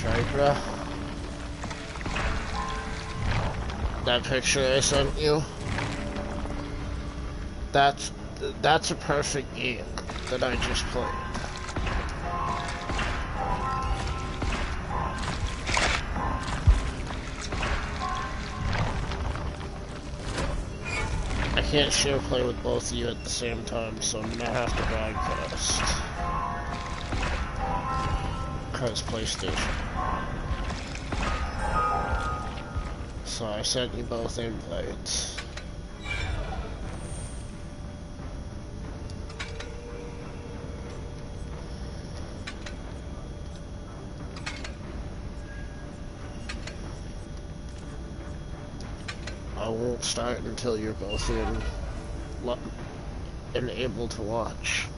right, bro? That picture I sent you? That's a perfect game that I just played. I can't share play with both of you at the same time, so I'm gonna have to broadcast. Cause PlayStation. So I sent you both invites. I won't start until you're both in and able to watch.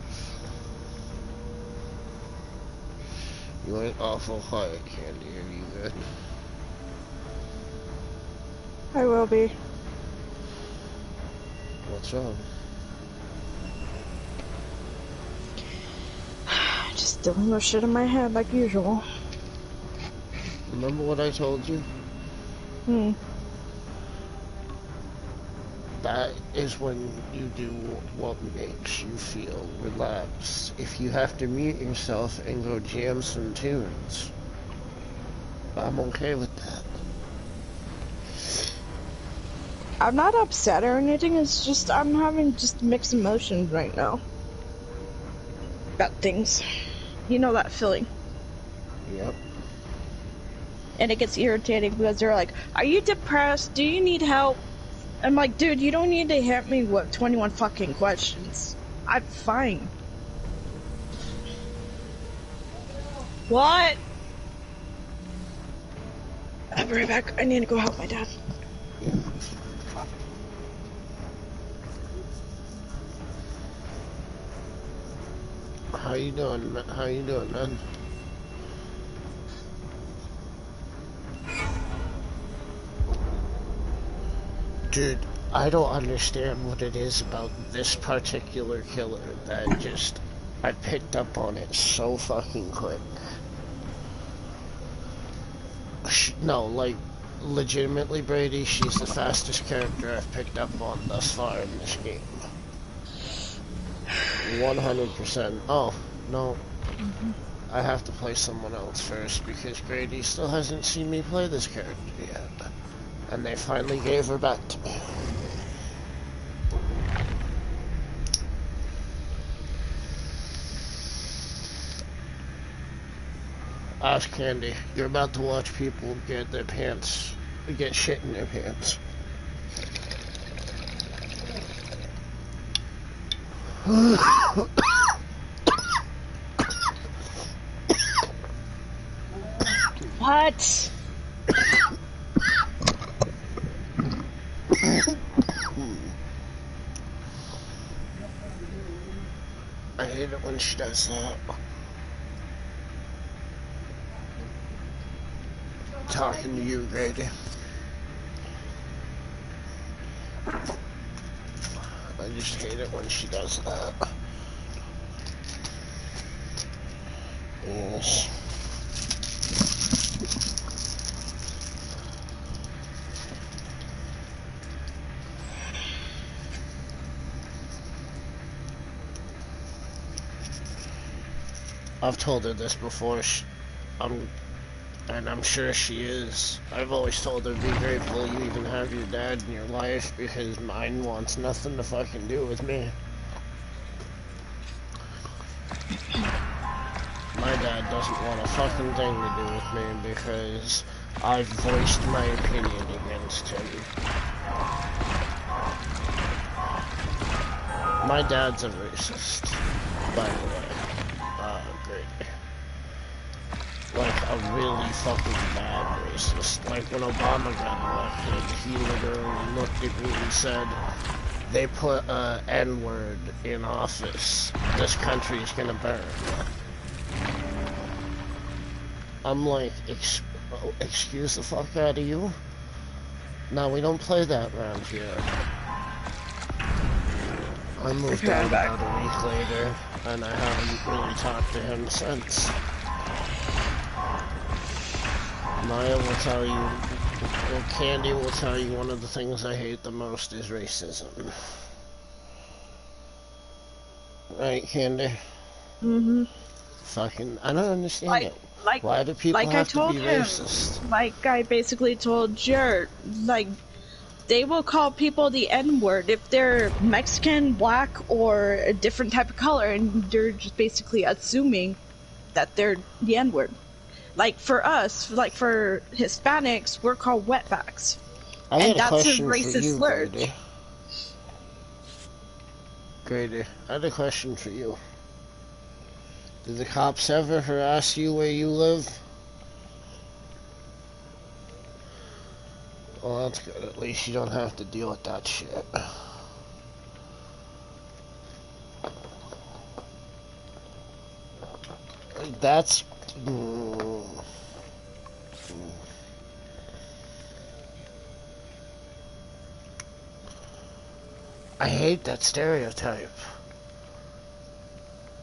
You ain't awful quiet, Candy. Are you good? I will be. What's wrong? Just dealing with shit in my head like usual. Remember what I told you? That is when you do what makes you feel relaxed. If you have to mute yourself and go jam some tunes, I'm okay with that. I'm not upset or anything, it's just I'm having just mixed emotions right now. About things. You know that feeling. Yep. And it gets irritating because they're like, are you depressed? Do you need help? I'm like, dude, you don't need to hit me with 21 fucking questions. I'm fine. What? I'll be right back. I need to go help my dad. How you doing? How you doing, man? Dude, I don't understand what it is about this particular killer that just... I picked up on it so fucking quick. No, like, legitimately, Brady, she's the fastest character I've picked up on thus far in this game. 100%. Oh, no. I have to play someone else first because Grady still hasn't seen me play this character yet. And they finally gave her back to me. Ask Candy, you're about to watch people get their pants, get shit in their pants. What? I hate it when she does that. Talking to you, Grady. I just hate it when she does that. Yes. I've told her this before, and I'm sure she is. I've always told her, be grateful you even have your dad in your life, because mine wants nothing to fucking do with me. My dad doesn't want a fucking thing to do with me, because I've voiced my opinion against him. My dad's a racist, by the way. Great. Like a really fucking bad racist. Like when Obama got elected, he literally looked at me and said, they put a N-word in office. This country is gonna burn. I'm like, excuse the fuck out of you? No, we don't play that around here. I moved out about a week later, and I haven't really talked to him since. Maya will tell you, or Candy will tell you, one of the things I hate the most is racism. Right, Candy? Mm-hmm. Fucking, I don't understand Like, it. like, Why do people like I have to told be him, racist? like I basically told Jared, like, they will call people the N-word if they're Mexican, black, or a different type of color, and they're just basically assuming that they're the N-word. Like for us, like for Hispanics, we're called wetbacks, I and got a that's a question for racist you, slur. Grady. Grady, I had a question for you. Did the cops ever harass you where you live? Well, that's good. At least you don't have to deal with that shit. That's... I hate that stereotype.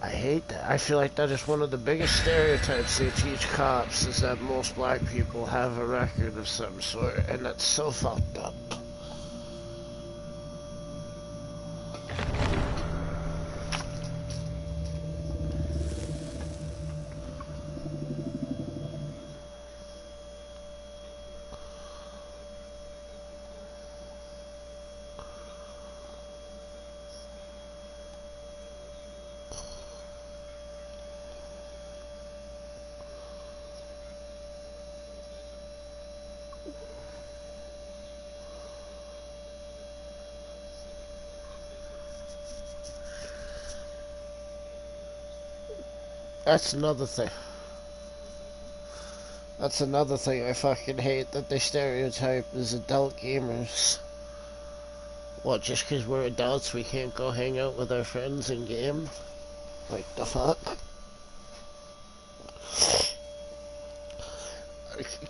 I hate that. I feel like that is one of the biggest stereotypes they teach cops, is that most black people have a record of some sort, and that's so fucked up. That's another thing. That's another thing I fucking hate, that they stereotype as adult gamers. What, just because we're adults we can't go hang out with our friends and game? Like, the fuck?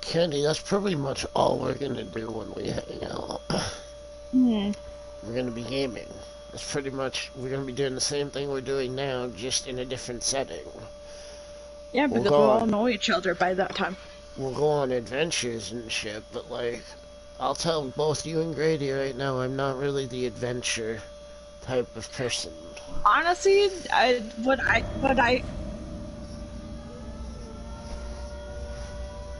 Candy, that's pretty much all we're gonna do when we hang out. Hmm. We're gonna be gaming. That's pretty much, we're gonna be doing the same thing we're doing now, just in a different setting. Yeah, because we'll all know each other by that time. We'll go on adventures and shit, but like, I'll tell both you and Grady right now, I'm not really the adventure type of person. Honestly,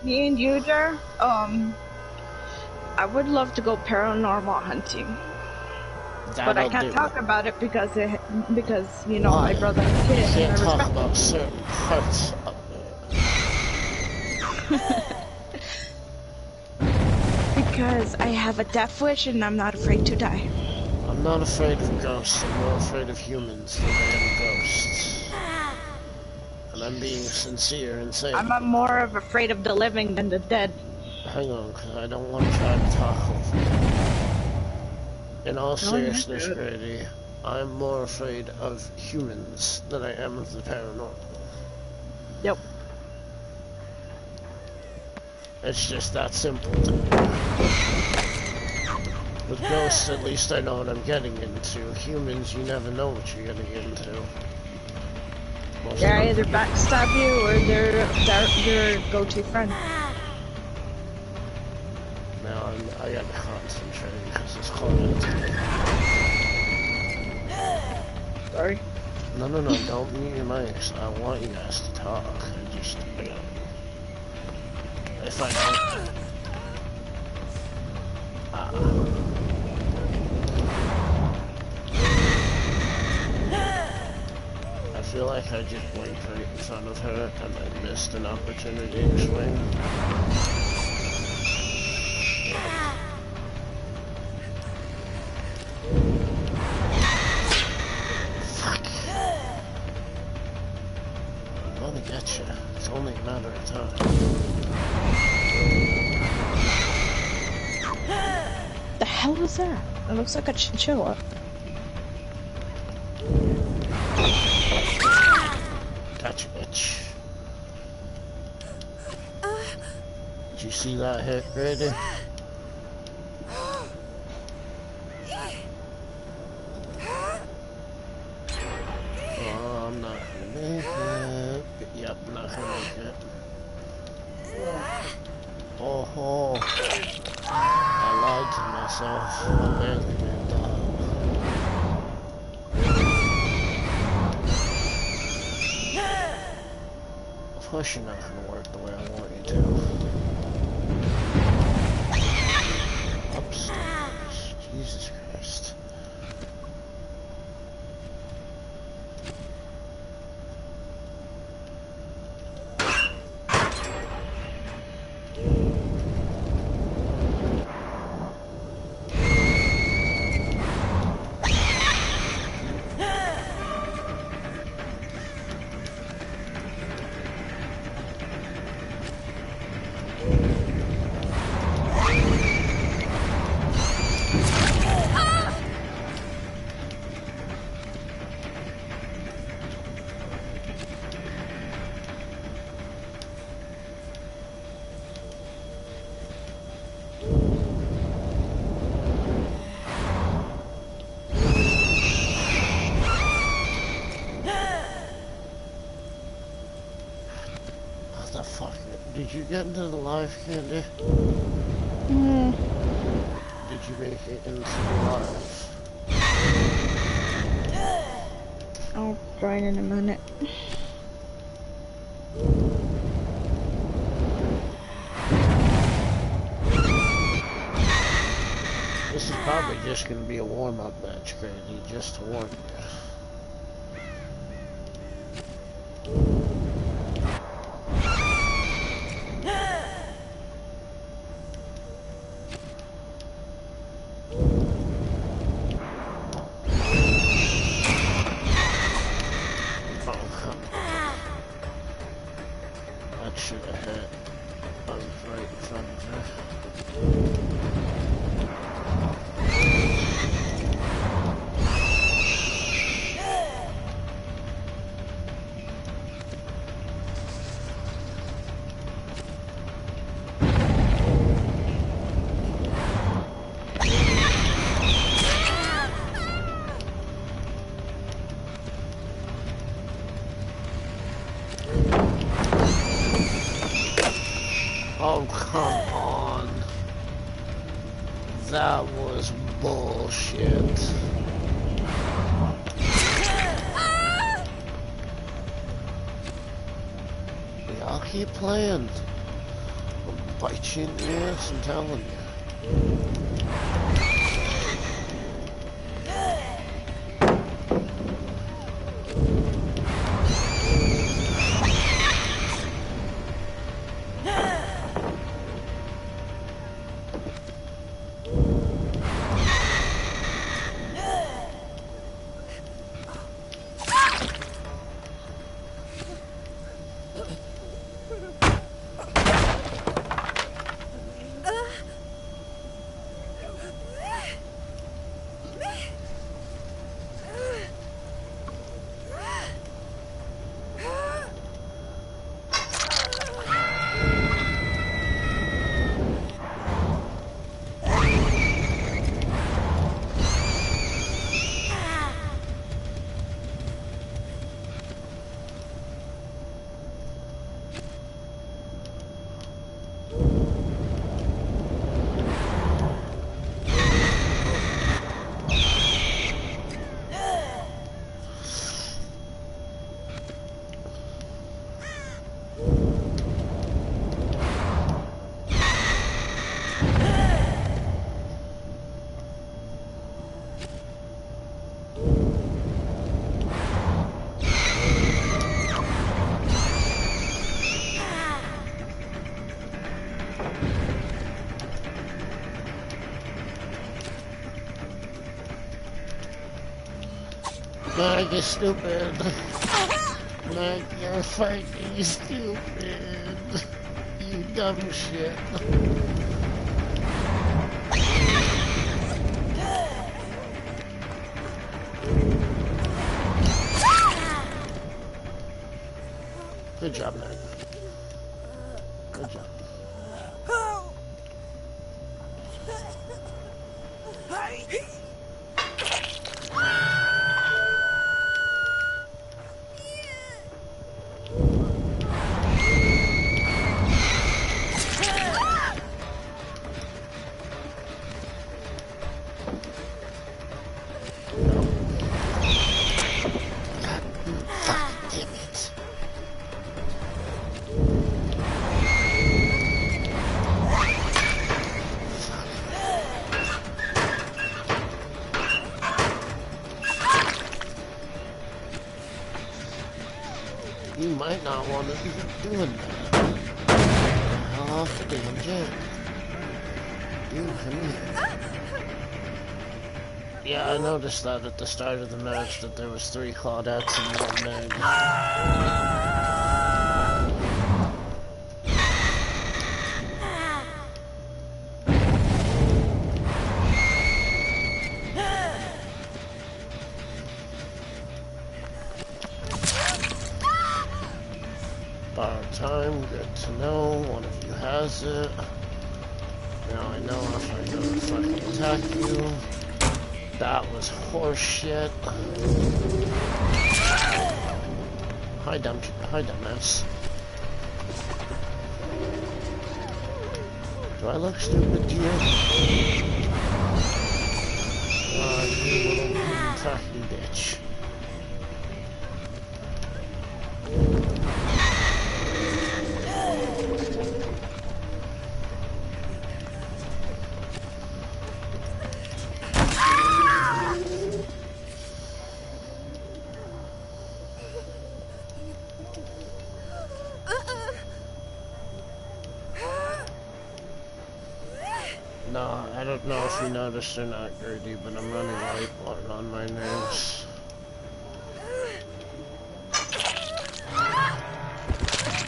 me and you, Jar, I would love to go paranormal hunting. But I can't talk about it because you know, my brother and kid. You can't talk about certain parts of it. Because I have a death wish and I'm not afraid to die. I'm not afraid of ghosts, I'm more afraid of humans than I am ghosts. And I'm being sincere and saying... I'm more of afraid of the living than the dead. Hang on, because I don't want to try to talk over you. In all seriousness, Grady, I'm more afraid of humans than I am of the paranormal. Yep. It's just that simple to me. With ghosts, at least I know what I'm getting into. Humans, you never know what you're getting into. They either backstab you or they're your go-to friend. Now I gotta concentrate because it's cold. Sorry. No, don't mute your mics. I want you guys to talk. If I don't... I feel like I just blinked right in front of her and I missed an opportunity to swing. Fuck. I'm gonna get you. It's only a matter of time. The hell was that? It looks like a chinchilla. Gotcha, bitch. Did you see that hit, Grady? Oh, I'm not gonna make it. Yep, not gonna make it. self-abandonment. Of course you're not gonna work the way I want you to. Upstairs. Jesus Christ. The fuck? Did you get into the live, Candy? Hmm. Did you make it into the live? I'll join in a minute. This is probably just gonna be a warm-up match, Crazy, just to warn you. Oh, come on. That was bullshit. Y'all keep playing. I'll bite you in the ass, I'm telling you. Meg, you're stupid. Meg, you're fucking stupid. You dumb shit. Good job, Meg. Good job. not want to be doing that. Hell off the damn jet. You come here. Yeah, I noticed that at the start of the match that there was 3 Claudettes and 1 Meg. Bar time, good to know. One of you has it. Now I know if I go to fucking attack you. That was horseshit. Hi, dumbass. Do I look stupid to you? You little fucking bitch. No, I don't know if you noticed or not, Gertie, but I'm running whiteboard on my nerves.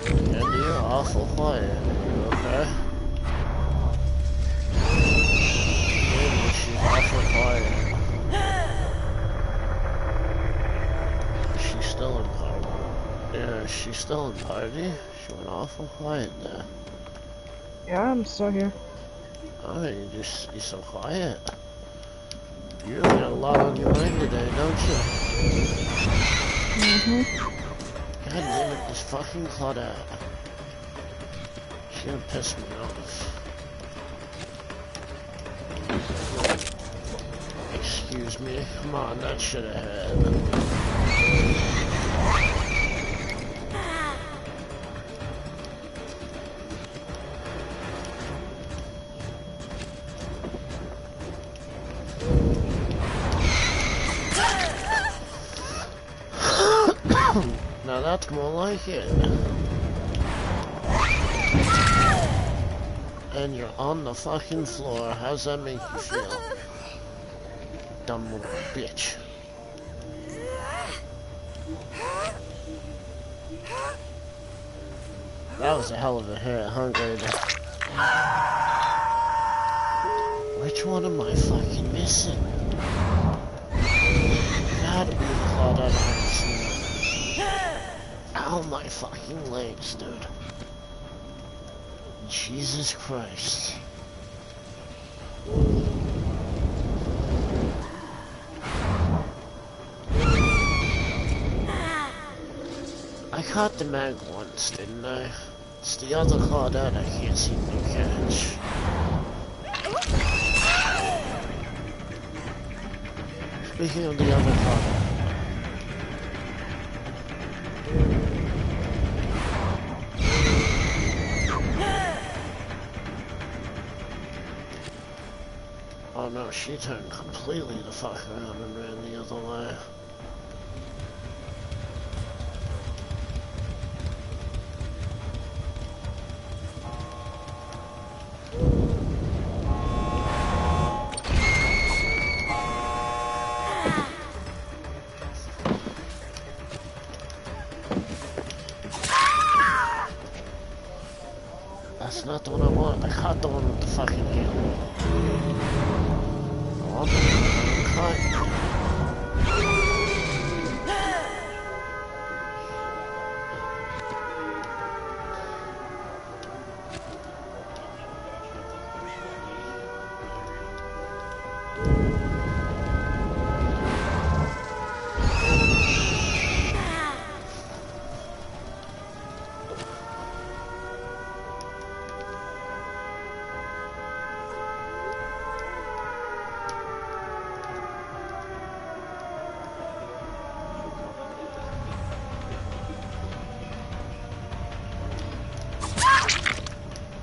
Andy, you're awful quiet. Are you okay? Andy, she's awful quiet. She's still in party. Yeah, she's still in party. She went awful quiet there. Yeah, I'm still here. Oh, you're so quiet. You really got a lot on your mind today, don't you? Mm-hmm. God damn it, this fucking Claudette. She's gonna piss me off. Excuse me. Come on, that should have hit. Now that's more like it. And you're on the fucking floor. How's that make you feel? Dumb little bitch. That was a hell of a hit, huh, Grady? Which one am I fucking missing? Gotta be the Claudette I haven't seen. Ow, my fucking legs, dude. Jesus Christ. I caught the mag once, didn't I? It's the other Claudette I can't seem to catch. Speaking of the other Claudette. Oh no, she turned completely the fuck around and ran the other way. That's not the one I want. I caught the one with the fucking heel. Oh, I'm caught.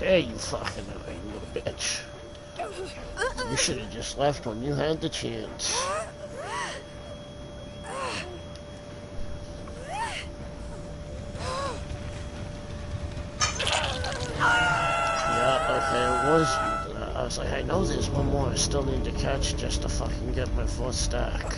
There you fucking annoying little bitch. You should have just left when you had the chance. okay, it was you. I was like, I know there's one more I still need to catch just to fucking get my 4th stack.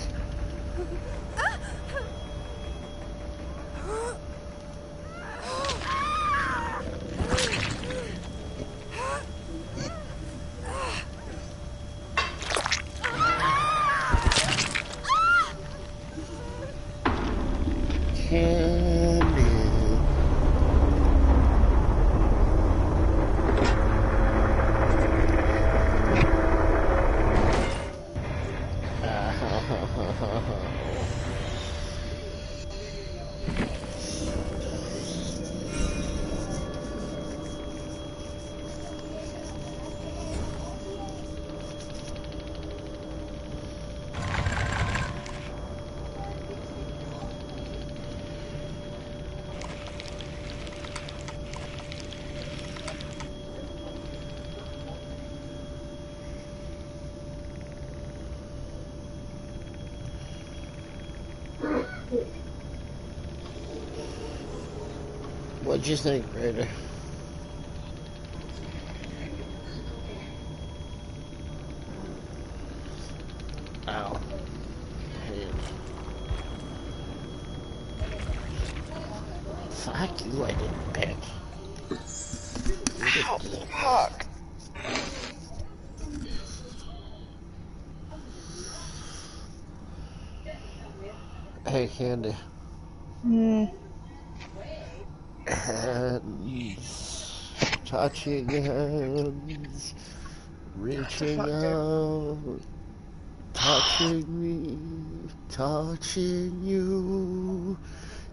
What'd you think, Raider? Ow. Hand. Fuck you, I didn't pick. Ow, fuck. Hey, Candy. Hands, touching hands, reaching out, touching me, touching you,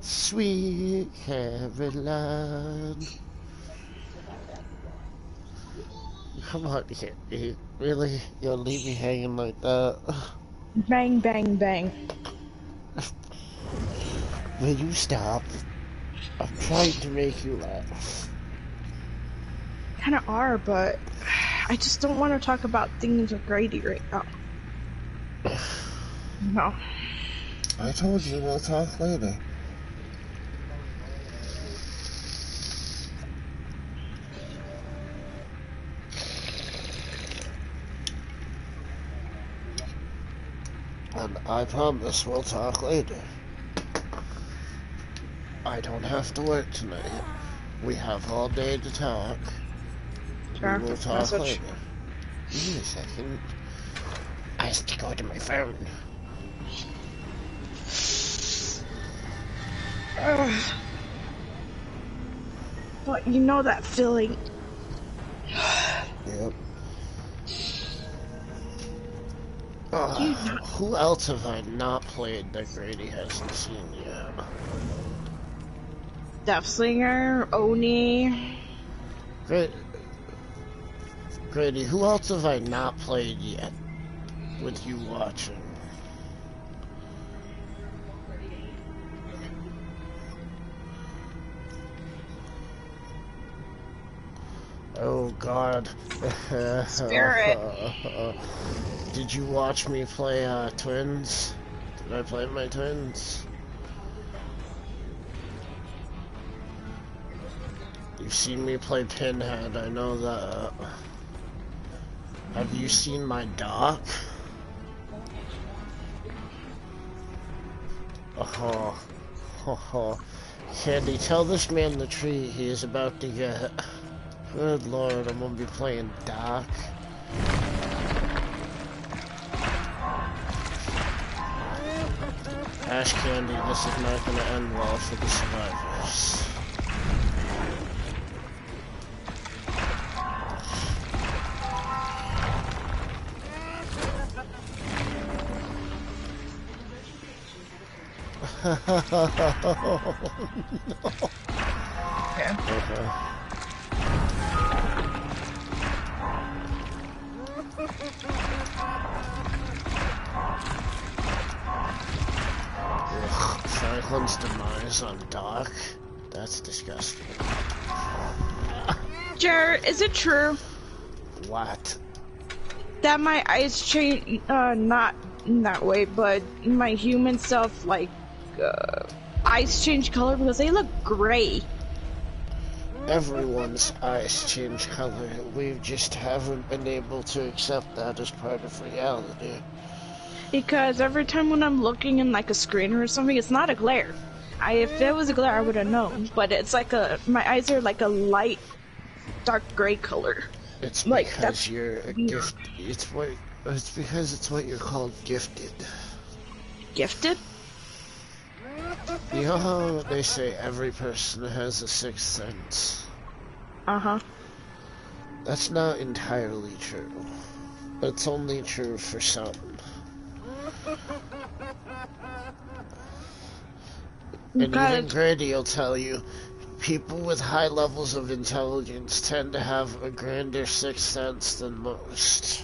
sweet Caroline. Come on, Candy. Really? You'll leave me hanging like that? Bang, bang, bang. Will you stop? I'm trying to make you laugh. Kinda are, but I just don't want to talk about things with Grady right now. No. I told you we'll talk later. And I promise we'll talk later. I don't have to work tonight. We have all day to talk. Sure. We will talk later. Give me a second. I have to go to my phone. But you know that feeling. Yep. Who else have I not played that Grady hasn't seen yet? Deathslinger, Oni. Grady, who else have I not played yet with you watching? Oh God. Spirit. Did you watch me play Twins? Did I play my Twins? You've seen me play Pinhead, I know that. Have you seen my doc? Oh. Candy, tell this man the treat he is about to get. Good Lord, I'm gonna be playing Doc. Ash Candy, this is not gonna end well for the survivors. Oh, no. Okay. Ugh, Franklin's demise on Doc? That's disgusting. Jared, is it true What? that my eyes change, not in that way, but my human self, like, eyes change color because they look gray? everyone's eyes change color. We just haven't been able to accept that as part of reality. Because every time when I'm looking in like a screen or something, it's not a glare. If it was a glare, I would have known. But it's like my eyes are like a light, dark gray color. It's like because that's you're a gift. It's because it's what you're called, gifted. Gifted? You know how they say every person has a sixth sense? Uh-huh. That's not entirely true. It's only true for some. And even Grady will tell you, people with high levels of intelligence tend to have a grander sixth sense than most.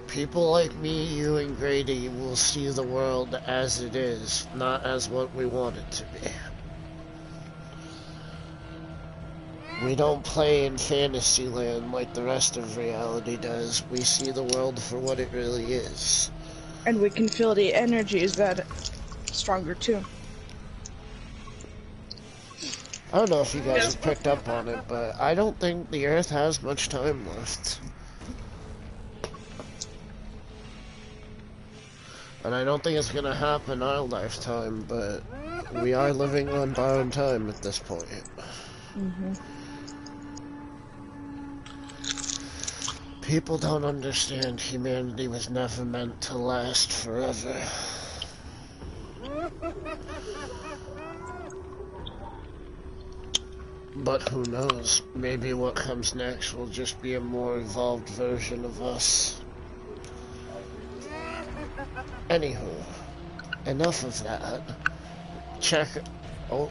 People like me, you, and Grady will see the world as it is, not as what we want it to be. We don't play in fantasy land like the rest of reality does. We see the world for what it really is. And we can feel the energies that stronger too. I don't know if you guys have picked up on it, but I don't think the Earth has much time left. And I don't think it's gonna happen in our lifetime, but we are living on borrowed time at this point. Mm-hmm. People don't understand humanity was never meant to last forever. But who knows? Maybe what comes next will just be a more evolved version of us. Anywho, enough of that. Check. Oh,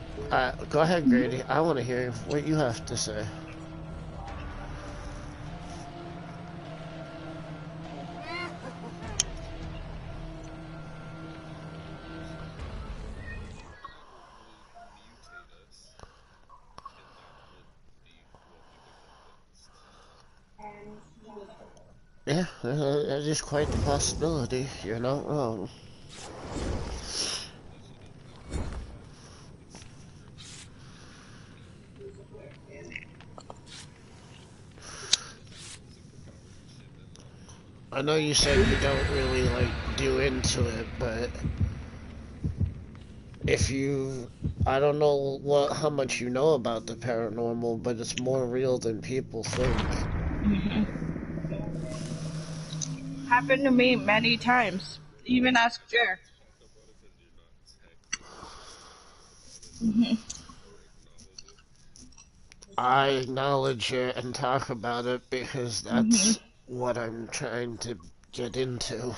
go ahead, Grady. I want to hear what you have to say. Yeah, that is quite the possibility. You're not wrong. I know you said you don't really, like, do into it, but if you... I don't know how much you know about the paranormal, but it's more real than people think. Mm-hmm. Happened to me many times. Even ask Jer. Mm-hmm. I acknowledge it and talk about it because that's what I'm trying to get into.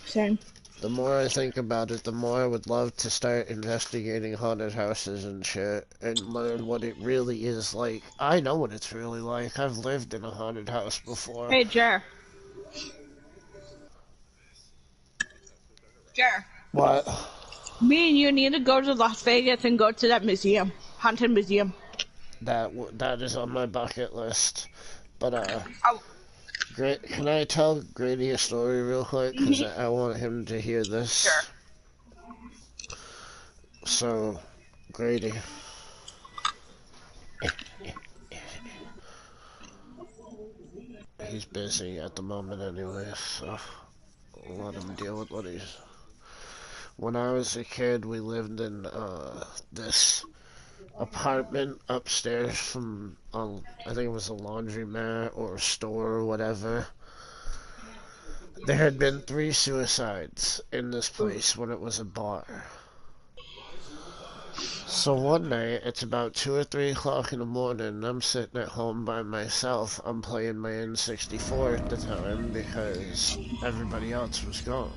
Same. The more I think about it, the more I would love to start investigating haunted houses and shit and learn what it really is like. I know what it's really like. I've lived in a haunted house before. Hey, Jer. Jer. What? Me and you need to go to Las Vegas and go to that museum. Haunted museum. That is on my bucket list. But, Oh. Can I tell Grady a story real quick? Because I want him to hear this. Sure. So, Grady. He's busy at the moment anyway, so I'll let him deal with what he's... When I was a kid, we lived in this apartment upstairs from, I think it was a laundromat or a store or whatever. There had been 3 suicides in this place when it was a bar. So one night, it's about 2 or 3 o'clock in the morning, I'm sitting at home by myself. I'm playing my N64 at the time because everybody else was gone.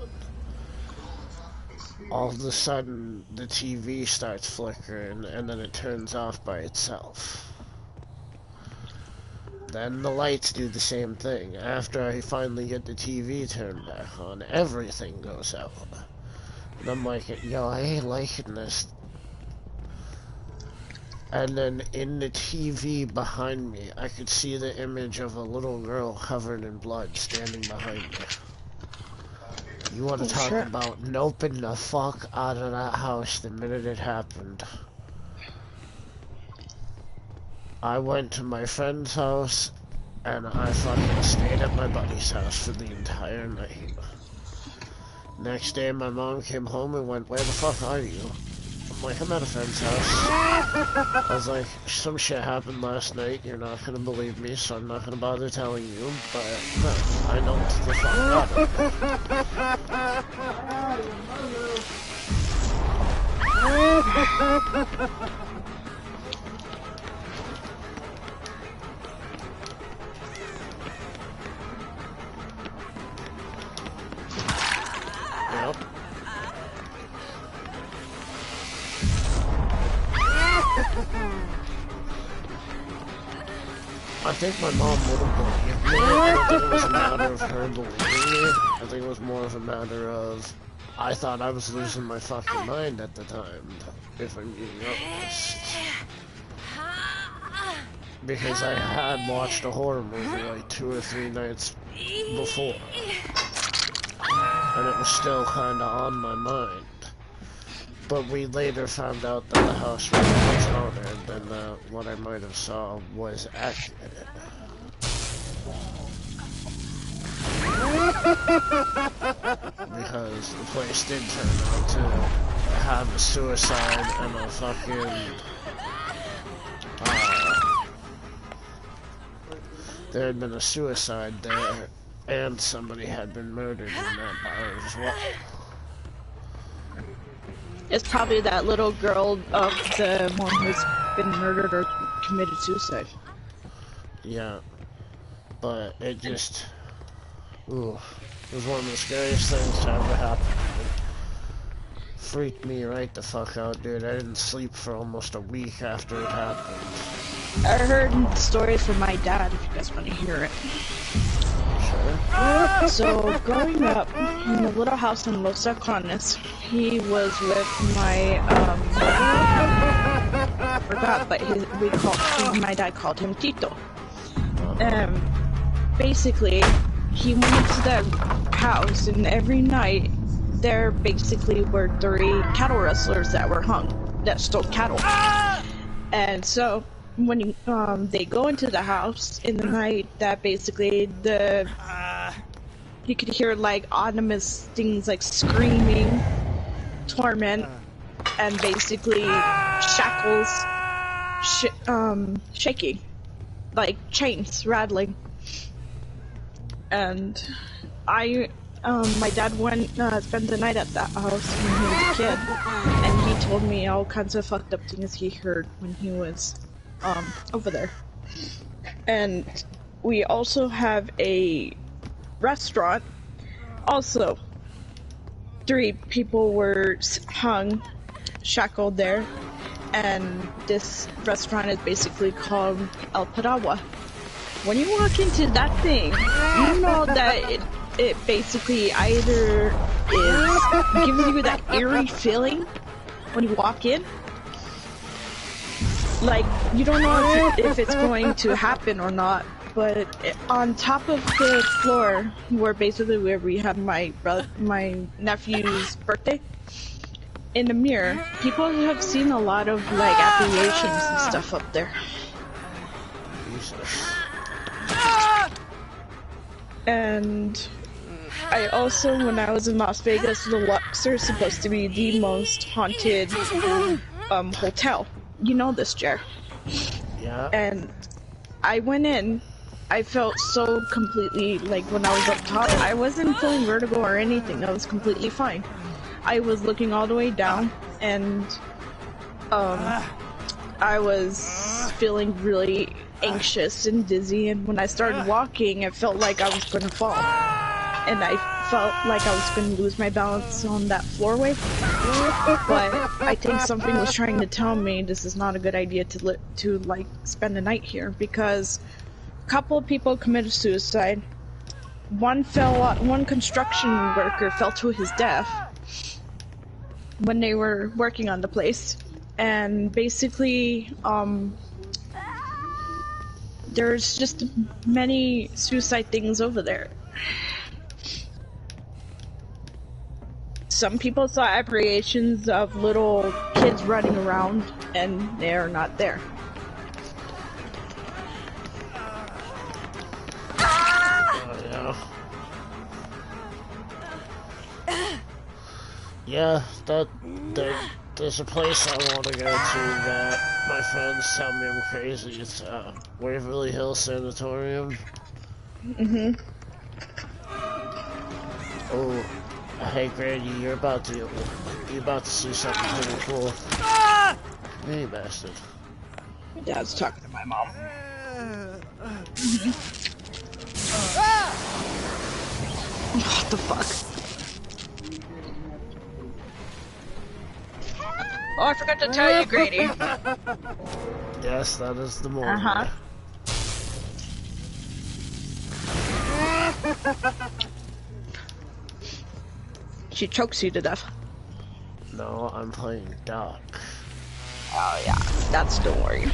All of a sudden, the TV starts flickering, and then it turns off by itself. Then the lights do the same thing. After I finally get the TV turned back on, everything goes out. And I'm like, yo, I ain't liking this. And then in the TV behind me, I could see the image of a little girl covered in blood standing behind me. You want to talk Sure. about noping the fuck out of that house the minute it happened. I went to my friend's house, and I fucking stayed at my buddy's house for the entire night. Next day, my mom came home and went, "Where the fuck are you?" I'm like, "I'm at a friend's house." I was like, "Some shit happened last night. You're not gonna believe me, so I'm not gonna bother telling you, but no, I know what the fuck happened." Yep. I think my mom would have believed me. I don't think it was a matter of her believing me. I think it was more of a matter of I thought I was losing my fucking mind at the time, if I'm being honest. Because I had watched a horror movie like 2 or 3 nights before. And it was still kinda on my mind. But we later found out that the house was much haunted and that what I might have saw was accurate. Because the place did turn out to have a suicide and a fucking... there had been a suicide there, and somebody had been murdered in that bar as well. It's probably that little girl of the one who's been murdered or committed suicide. Yeah, but it just... Ooh, it was one of the scariest things to ever happen. It freaked me right the fuck out, dude. I didn't sleep for almost a week after it happened. I heard stories from my dad, if you guys want to hear it. Sure. So, growing up in a little house in Los Alcones, he was with my, I forgot, but my dad called him Tito. Basically, he went into the house, and every night, there basically were 3 cattle rustlers that were hung, that stole cattle. And so, when they go into the house in the night, that basically you could hear like ominous things like screaming, torment, and basically shackles shaking, like chains rattling. And my dad went spent the night at that house when he was a kid, and he told me all kinds of fucked up things he heard when he was over there. And we also have a restaurant. Also, 3 people were hung, shackled there, and this restaurant is basically called El Paragua. When you walk into that thing, you know that it basically either is giving you that eerie feeling when you walk in. Like, you don't know if it's going to happen or not, but on top of the floor, where we have my nephew's birthday, in the mirror, people have seen a lot of, like, apparitions and stuff up there. Jesus. And I also, when I was in Las Vegas, the Luxor is supposed to be the most haunted hotel. You know this, Jer. Yeah. And I went in, I felt so completely, like, when I was up top, I wasn't feeling vertigo or anything, I was completely fine. I was looking all the way down, and, I was feeling really anxious and dizzy, and when I started walking, it felt like I was gonna fall. And I felt like I was gonna lose my balance on that floorway. But I think something was trying to tell me this is not a good idea to like spend the night here, because a couple of people committed suicide. One construction worker fell to his death when they were working on the place, and basically there's just many suicide things over there. some people saw apparitions of little kids running around, and they're not there. Yeah. Yeah, there's a place I want to go to that my friends tell me I'm crazy. It's Waverly Hills Sanatorium. Mm-hmm. Oh, hey Grady, you're about to see something pretty cool. Hey, bastard. My dad's talking to my mom. What the fuck? Oh, I forgot to tell you, Grady. Yes, that is the morning. Uh-huh. She chokes you to death. No, I'm playing Doc. Oh yeah, that's don't worry.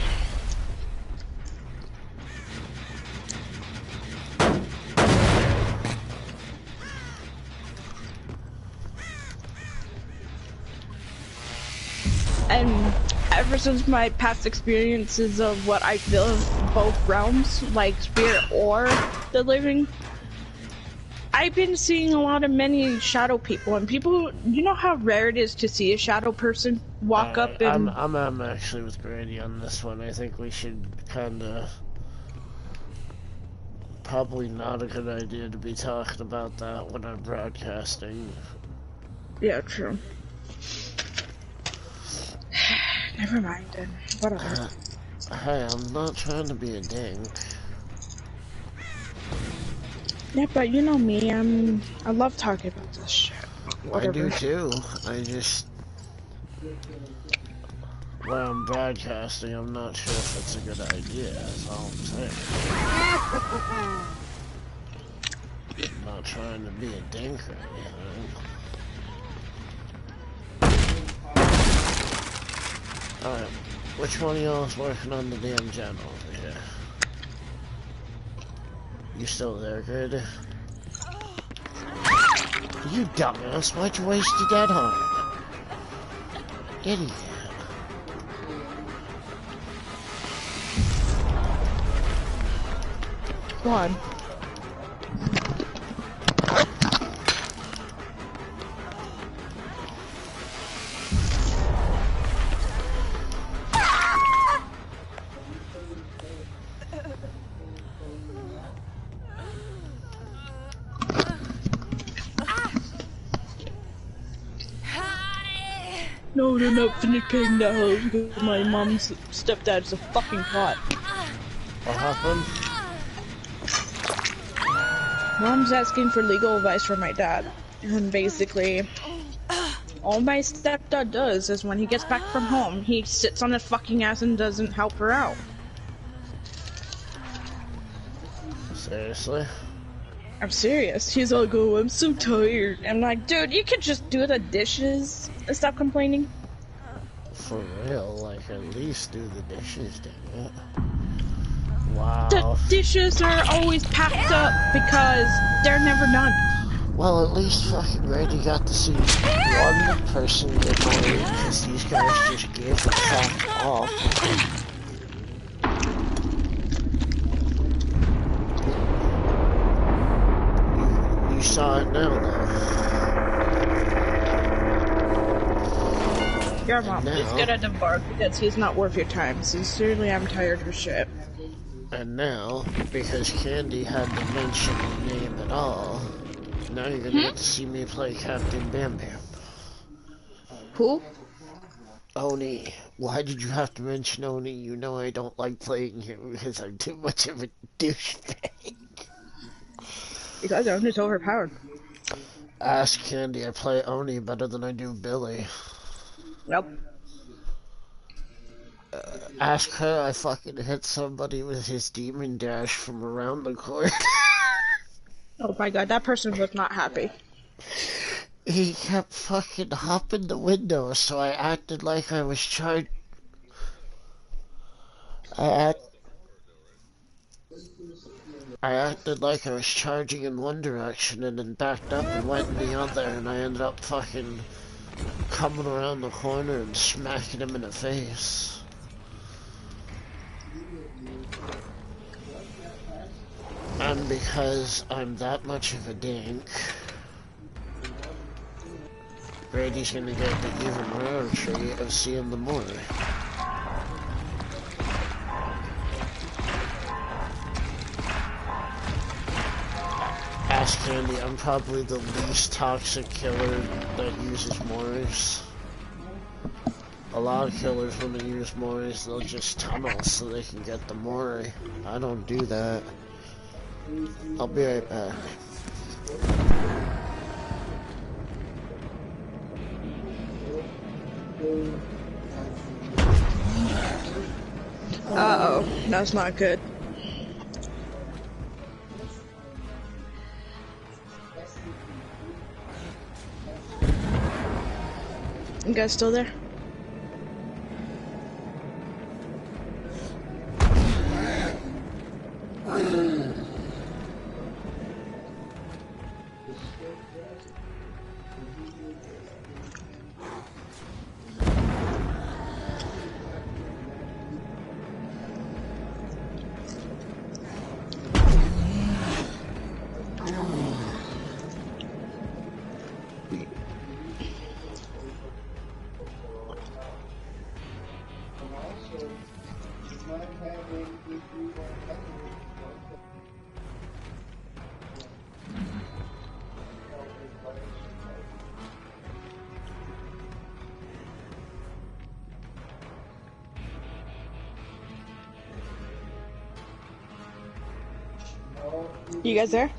And ever since my past experiences of what I feel in both realms, like spirit or the living, I've been seeing a lot of many shadow people, and people, you know how rare it is to see a shadow person walk up and... I'm actually with Grady on this one. I think we should kinda... Probably not a good idea to be talking about that when I'm broadcasting. Yeah, true. Never mind then. Whatever. Hey, I'm not trying to be a dink. Yeah, but you know me, I love talking about this shit. Whatever. I do too. I just... When I'm broadcasting, I'm not sure if it's a good idea, that's all I'm saying. I'm not trying to be a dink or anything. Alright, which one of y'all is working on the damn gen over here? You still there, Grady? You dumbass, why'd you waste your dead hard? Idiot. Go on. No, they're not finished paying that house because my mom's stepdad's a fucking twat. What happened? Mom's asking for legal advice from my dad. And basically, all my stepdad does is when he gets back from home, he sits on his fucking ass and doesn't help her out. Seriously? I'm serious. He's all go, I'm so tired. I'm like, dude, you could just do the dishes and stop complaining. For real, like at least do the dishes, damn it. Wow. The dishes are always packed up because they're never done. Well, at least fucking Grady got to see one person get married because these guys just gave the fuck off. You saw it now, though. Your mom, please get a divorce because he's not worth your time. Sincerely, I'm tired of shit. And now, because Candy had to mention the name at all, now you're gonna get to see me play Captain Bam Bam. Who? Oni. Why did you have to mention Oni? You know I don't like playing him because I'm too much of a douchebag. Because I'm just overpowered. Ask Candy, I play Oni better than I do Billy. Nope. Ask her, I fucking hit somebody with his demon dash from around the corner. Oh my god, that person was not happy. He kept fucking hopping the window, so I acted like I was trying... I acted like I was charging in one direction and then backed up and went in the other, and I ended up fucking coming around the corner and smacking him in the face. And because I'm that much of a dink, Brady's gonna get the even rarer treat of seeing the more. Ask Candy, I'm probably the least toxic killer that uses Morris. A lot of killers, when they use Morris, they'll just tunnel so they can get the Mori. I don't do that. I'll be right back. Uh-oh, that's not good. You guys still there? You guys there?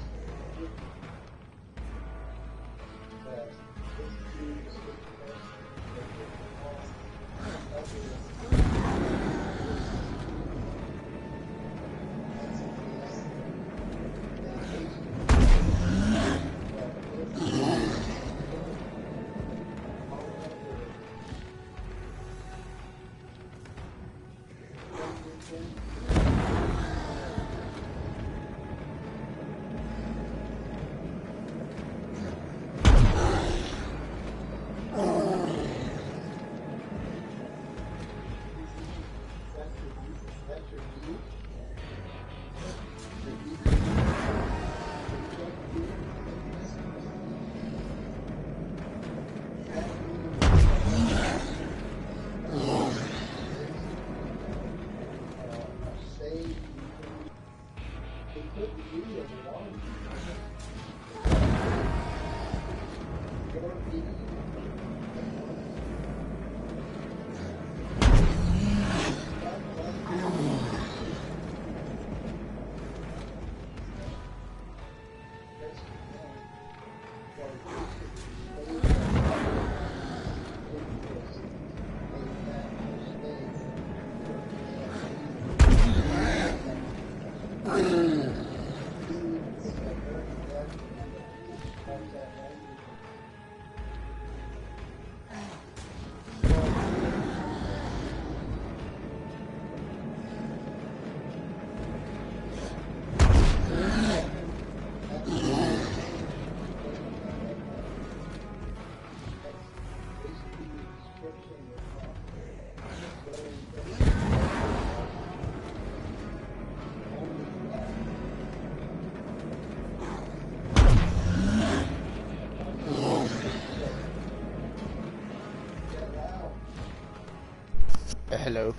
Hello.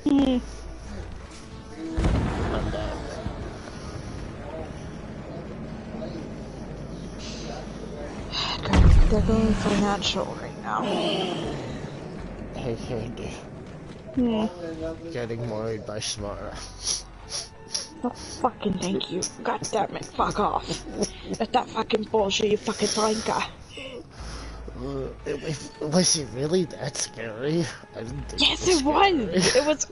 Mm. I'm back. They're going for natural right now. Hey, Candy. Getting worried by Smara. Oh, fucking thank you. God damn it, fuck off. That's that fucking bullshit, you fucking flanker. Was it really that scary? I didn't think Yes, it was. It was.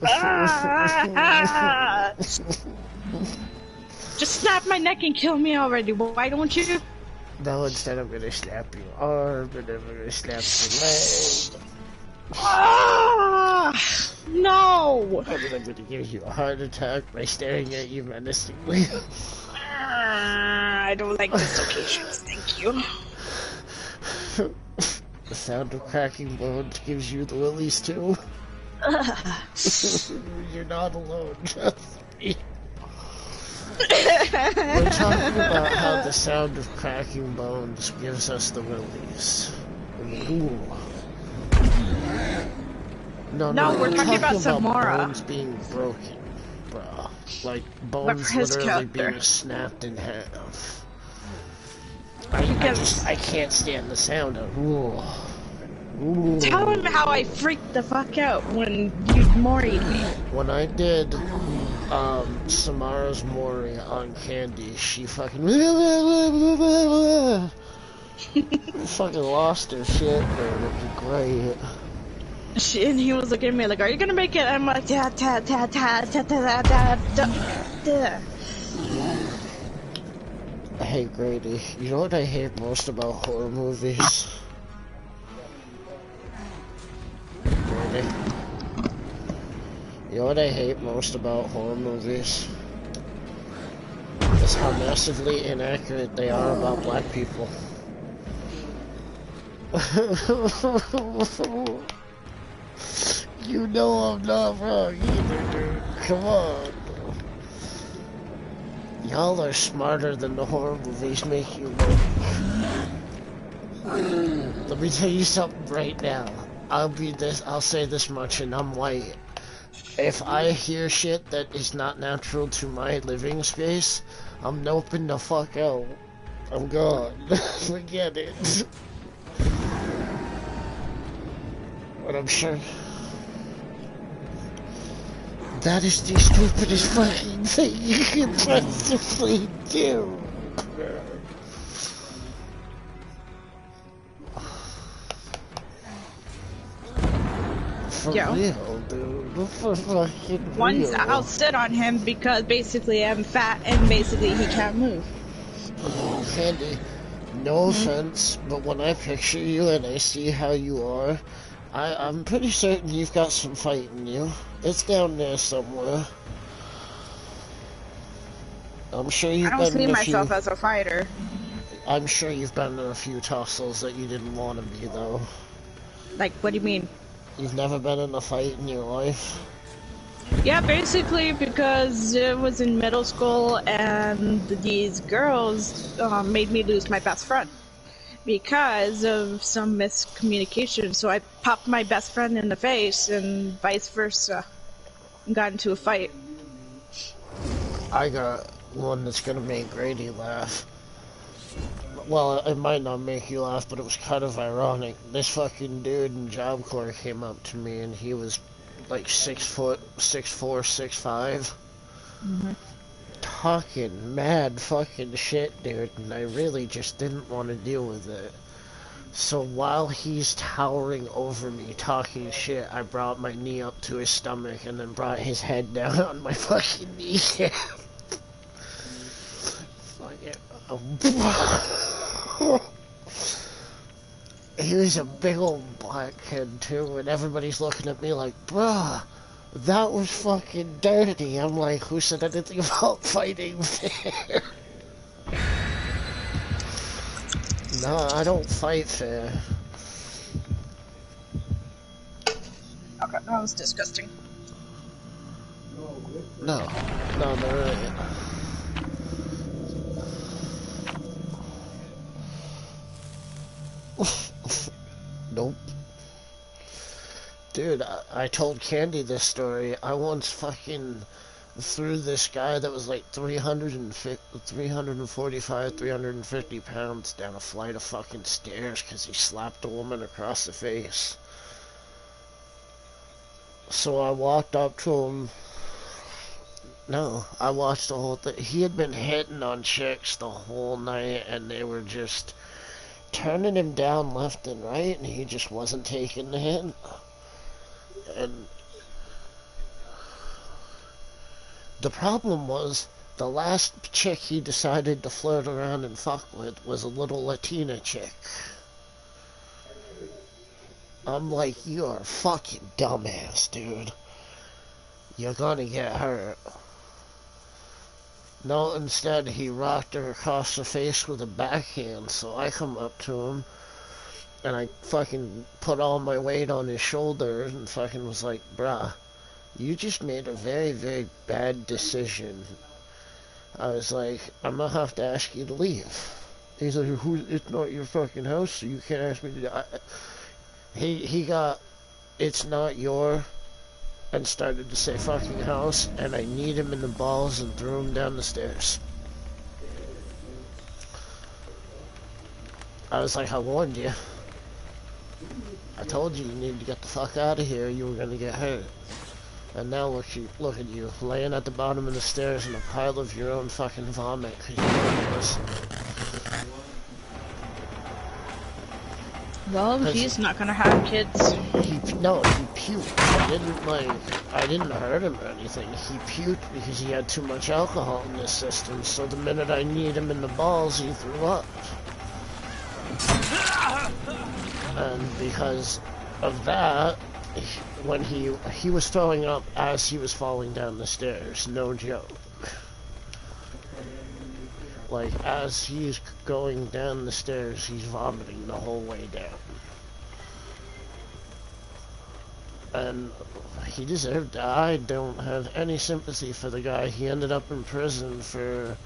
Just snap my neck and kill me already. Why don't you? No, instead I'm gonna slap your arm, and then I'm gonna slap your leg. Ah, no! I'm gonna give you a heart attack by staring at you menacingly. I don't like dislocations, thank you. The sound of cracking bones gives you the willies too. You're not alone, trust me. We're talking about how the sound of cracking bones gives us the willies. Ooh. No, we're talking about Samara. bones being broken, bruh. Like, bones literally being snapped in half. I can't stand the sound of ooh. Ooh. Tell him how I freaked the fuck out when you moried me. When I did Samara's Mori on Candy, she fucking fucking lost her shit, man. It was great. And he was looking at me like, "Are you gonna make it?" I'm like, "Ta ta ta ta ta ta ta ta." I hate Grady. You know what I hate most about horror movies? Grady. You know what I hate most about horror movies? Is how massively inaccurate they are about black people. You know I'm not wrong either, dude. Come on. Y'all are smarter than the horror movies make you look. Let me tell you something right now. I'll say this much, and I'm white. If I hear shit that is not natural to my living space, I'm noping the fuck out. I'm gone. Forget it. But I'm sure that is the stupidest fucking thing you can possibly do. For real, dude. For fucking real. Once I'll sit on him because basically I'm fat and basically he can't move. Candy, no offense, but when I picture you and I see how you are, I'm pretty certain you've got some fight in you. It's down there somewhere. I'm sure you've been in a few... I don't see myself as a fighter. I'm sure you've been in a few tussles that you didn't want to be, though. Like, what do you mean? You've never been in a fight in your life? Yeah, basically because it was in middle school and these girls made me lose my best friend because of some miscommunication. So I popped my best friend in the face and vice versa and got into a fight. I got one that's gonna make Grady laugh. Well, it might not make you laugh, but it was kind of ironic. This fucking dude in Job Corps came up to me and he was like 6 foot, 6'4", 6'5". Talking mad fucking shit, dude, and I really just didn't want to deal with it. So while he's towering over me talking shit, I brought my knee up to his stomach and then brought his head down on my fucking kneecap. He was a big old black kid too, and everybody's looking at me like, bruh, that was fucking dirty. I'm like, who said anything about fighting fair? No, I don't fight fair. Okay, that was disgusting. No, there ain't. Nope. Dude, I told Candy this story. I once fucking threw this guy that was like 345, 350 pounds down a flight of fucking stairs because he slapped a woman across the face. So I walked up to him. No, I watched the whole thing. He had been hitting on chicks the whole night and they were just turning him down left and right, and he just wasn't taking the hint. And the problem was, the last chick he decided to flirt around and fuck with was a little Latina chick. I'm like, you are a fucking dumbass, dude. You're gonna get hurt. No, instead he rocked her across the face with a backhand, so I come up to him, and I fucking put all my weight on his shoulder, and fucking was like, bruh, you just made a very, very bad decision. I was like, I'm gonna have to ask you to leave. He's like, it's not your fucking house, so you can't ask me to... He got, it's not your... and started to say fucking house, and I kneed him in the balls and threw him down the stairs. I was like, I warned you. I told you you needed to get the fuck out of here, you were gonna get hurt. And now look at you, laying at the bottom of the stairs in a pile of your own fucking vomit, because you didn't listen. Well, he's not gonna have kids. He puked. I didn't hurt him or anything. He puked because he had too much alcohol in his system, so the minute I kneed him in the balls, he threw up. And because of that, when he was throwing up as he was falling down the stairs, no joke. Like, as he's going down the stairs, he's vomiting the whole way down. And he deserved to. I don't have any sympathy for the guy. He ended up in prison for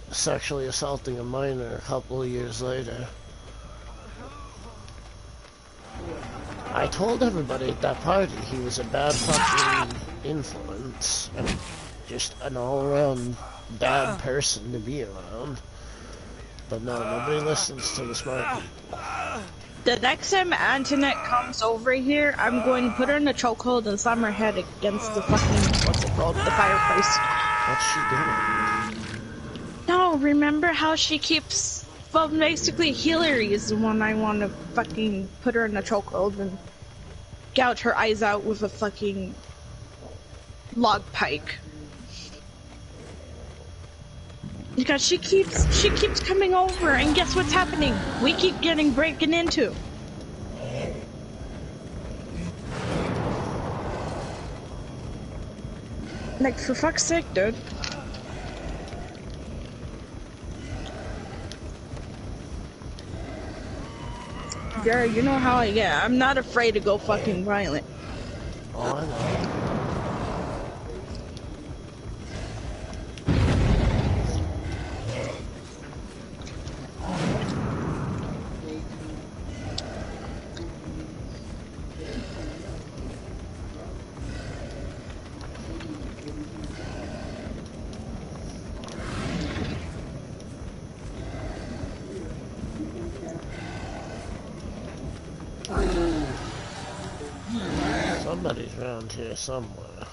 sexually assaulting a minor a couple of years later. I told everybody at that party he was a bad fucking influence and just an all-around bad person to be around. But no, nobody listens to the smart people. The next time Antoinette comes over here, I'm going to put her in a chokehold and slam her head against the fucking, what's it called, the fireplace. What's she doing? No, remember how she keeps, well, basically Hillary is the one I want to fucking put her in a chokehold and gouge her eyes out with a fucking log pike. Because she keeps coming over, and guess what's happening? We keep getting breaking into. Like, for fuck's sake, dude. Gary, you know how I get. I'm not afraid to go fucking violent. Oh, I know. Somebody's around here somewhere.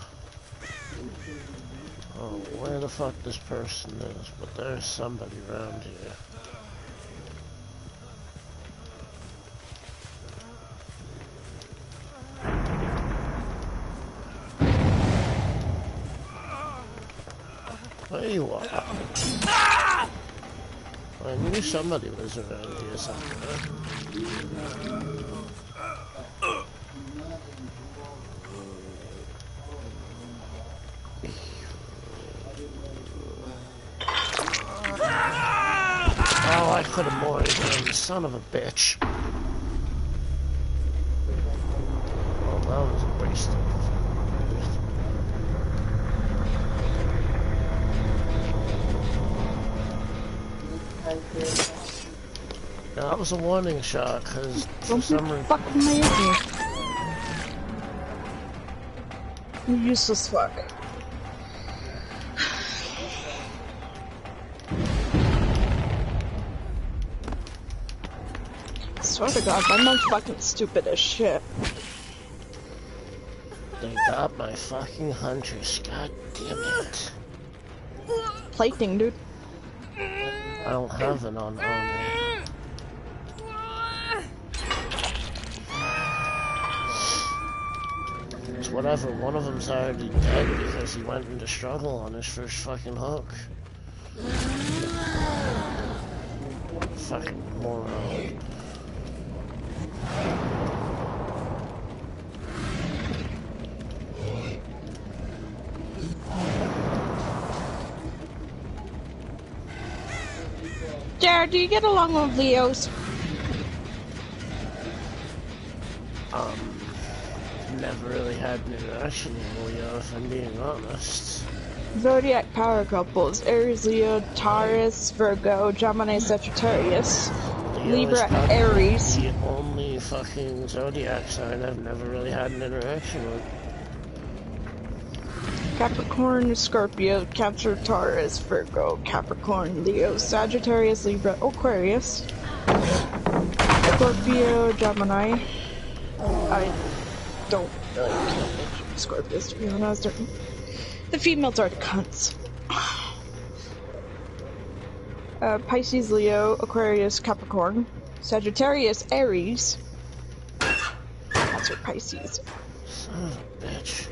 Oh, where the fuck this person is, but there's somebody around here. There you are. I knew somebody was around here somewhere. Oh, I could have more him, son of a bitch. Oh, that was a waste of... That was a warning shot, because for some reason... Fuck my You useless fuck. Swear to God, my mom's fucking stupid as shit. They got my fucking hunters, god damn it. Plating, dude. I don't have it on me. It's whatever, one of them's already dead because he went into struggle on his first fucking hook. Fucking moron. Jared, do you get along with Leos? Never really had an interaction with Leo, if I'm being honest. Zodiac power couples: Aries, Leo, Taurus, Virgo, Gemini, Sagittarius, Leo is Libra, probably Aries. the only fucking zodiac sign I've never really had an interaction with. Capricorn, Scorpio, Cancer, Taurus, Virgo, Capricorn, Leo, Sagittarius, Libra, Aquarius, Scorpio, Gemini. I don't really care about Scorpios, to be honest. The females are the cunts. Pisces, Leo, Aquarius, Capricorn, Sagittarius, Aries, Cancer, Pisces. Son of a bitch.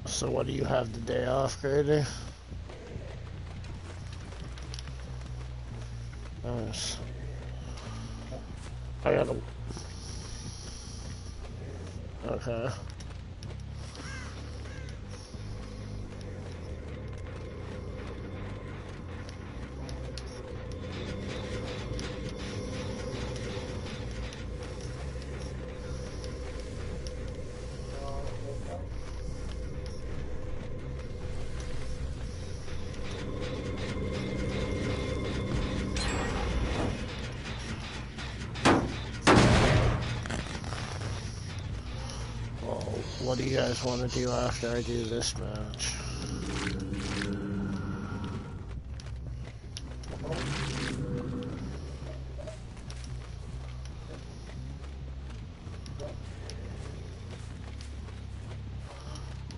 So what do you have the day off, Grady? Nice. I gotta... Okay. What do you guys want to do after I do this match?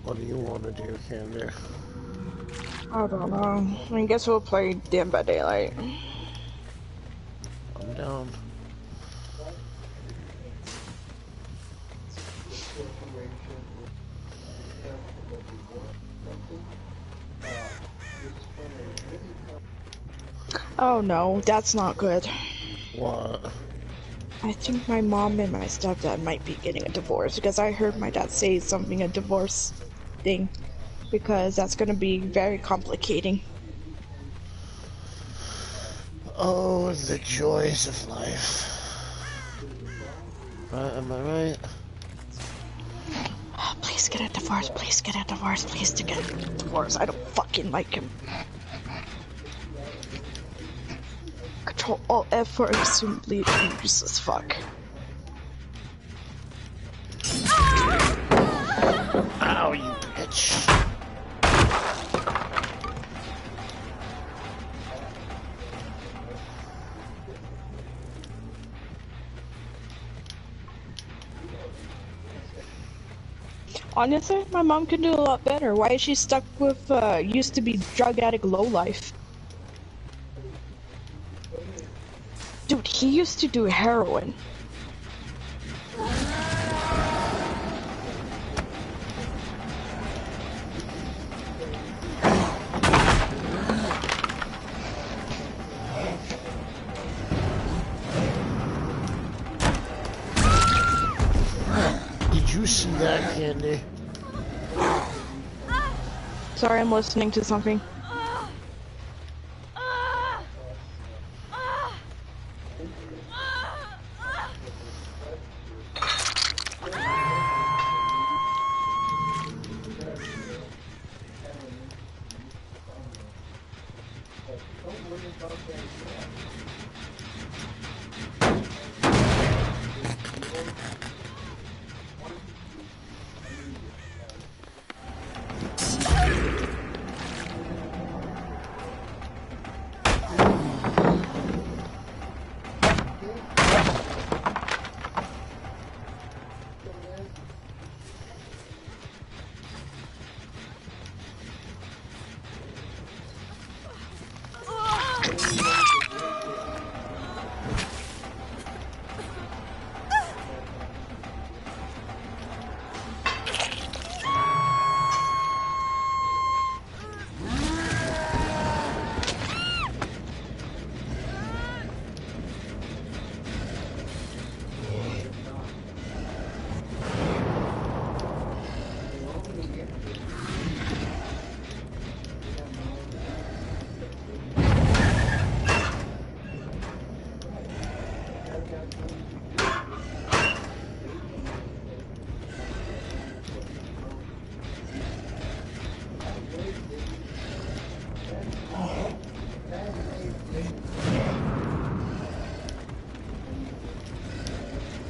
What do you want to do, Candy? I don't know. I guess we'll play Dead by Daylight. I'm down. Oh no, that's not good. What? I think my mom and my stepdad might be getting a divorce because I heard my dad say something, a divorce thing, because that's gonna be very complicating. Oh, the joys of life. Right, am I right? Please get a divorce, please get a divorce, please get a divorce. I don't fucking like him. Control Alt F for assumably useless fuck. Ow, you bitch. Honestly, my mom can do a lot better. Why is she stuck with, used to be drug addict lowlife? Dude, he used to do heroin. Did you see that, Candy? Sorry, I'm listening to something.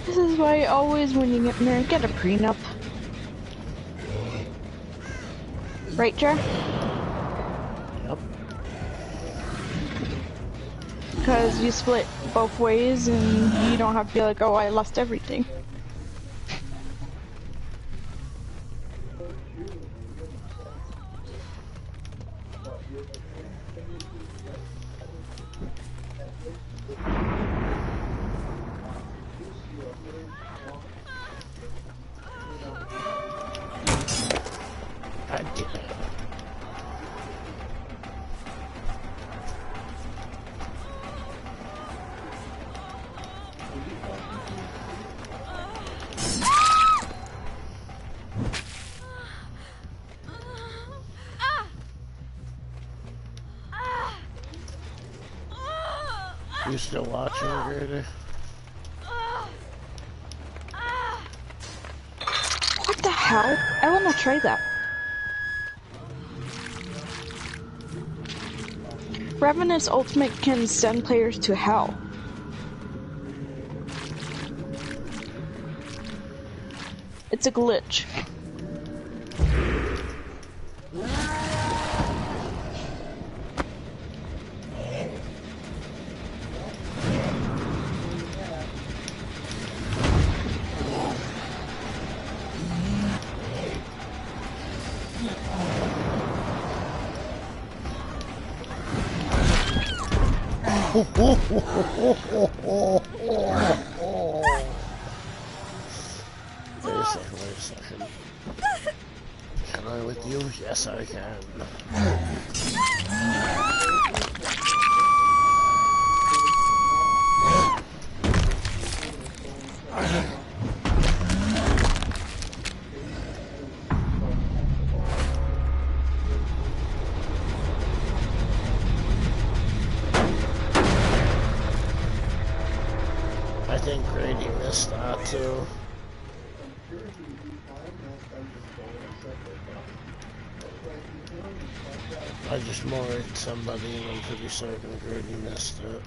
This is why always when you get married, get a prenup. Right, Jer? Yep. Because you split both ways and you don't have to be like, oh, I lost everything. I did it. You still watching, Grady? What the hell? I wanna try that. Revenant's ultimate can send players to hell. It's a glitch. Wait a second. Can I with you? Yes, I can. I think Grady missed that too. I just married somebody and I'm pretty certain Grady missed it.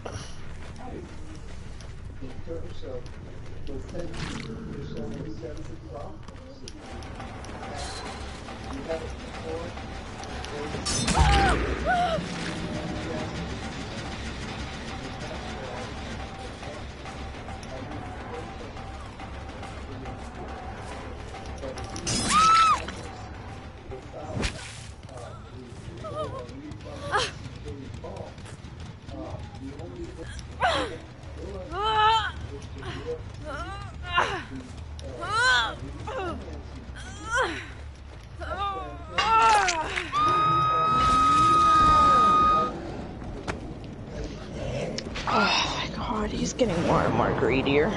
Oh my god, he's getting more and more greedier.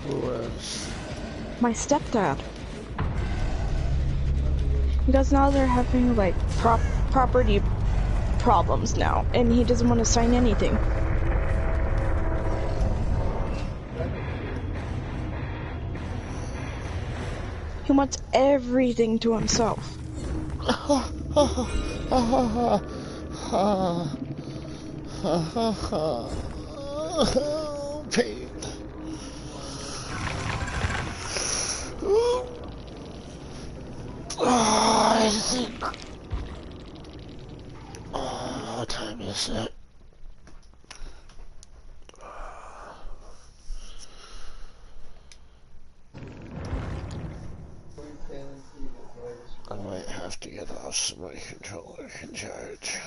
Who is? My stepdad. Because now they're having like property problems now, and he doesn't want to sign anything. He wants everything to himself. Pain. I think. What time is it? I might have to get off so my controller can charge.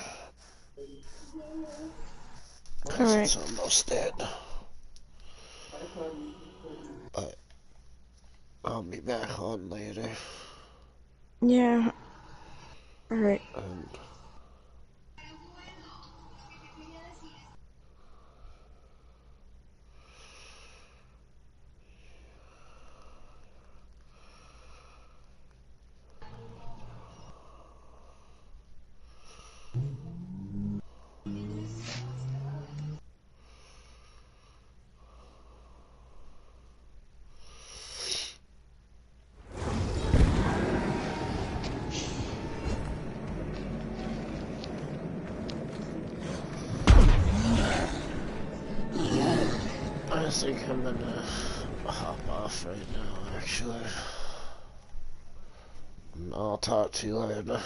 Because it's almost dead. But I'll be back on later. Yeah. Alright. I think I'm gonna hop off right now, actually. I'll talk to you later.